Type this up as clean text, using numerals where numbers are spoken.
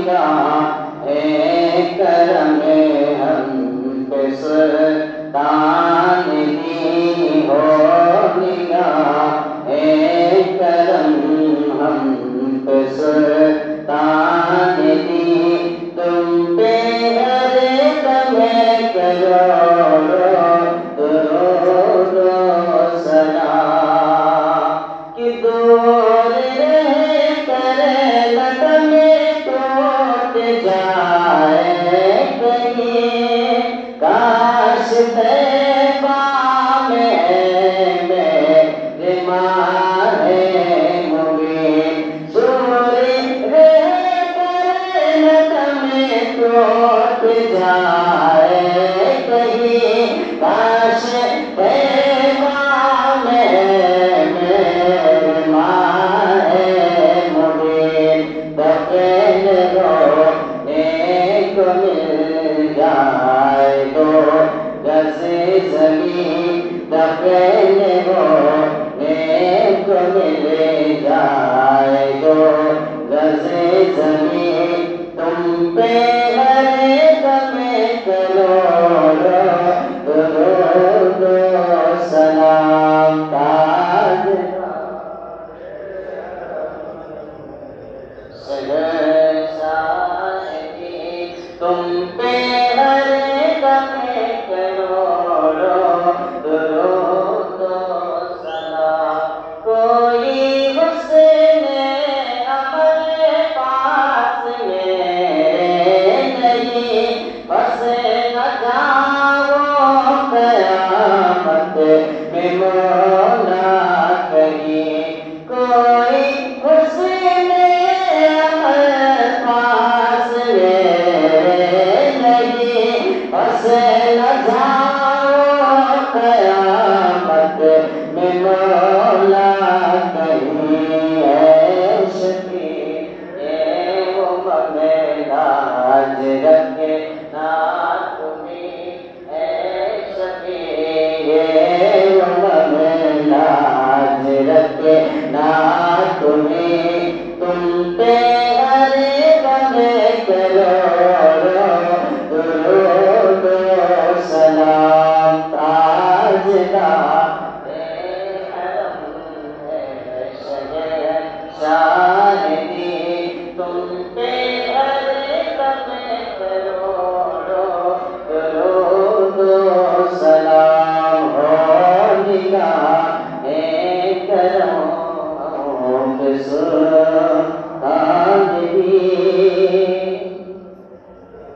نگاہ کرم ہم پہ سلطان دی ہو نگاہ کرم ہم پہ سلطان دی تم پہ ہر دم کروڑ درود و سلام کہ دور رہ کر قدم ٹوٹ جائے کہیں کاش طیبہ میں میرے ماہ مبین سوری رہ کر قدم ٹوٹ جائے کہیں کاش طیبہ میں میرے ماہ مبین دفن رونے کو مل جائے دو گز زمین دفن رونے کو مل جائے دو گز زمین تم پہ ہر دم کروڑ درود و سلام تاج تم پہ ہر دم کروڑ درود و سلام کوئی حسن عمل پاس میرے نہیں بس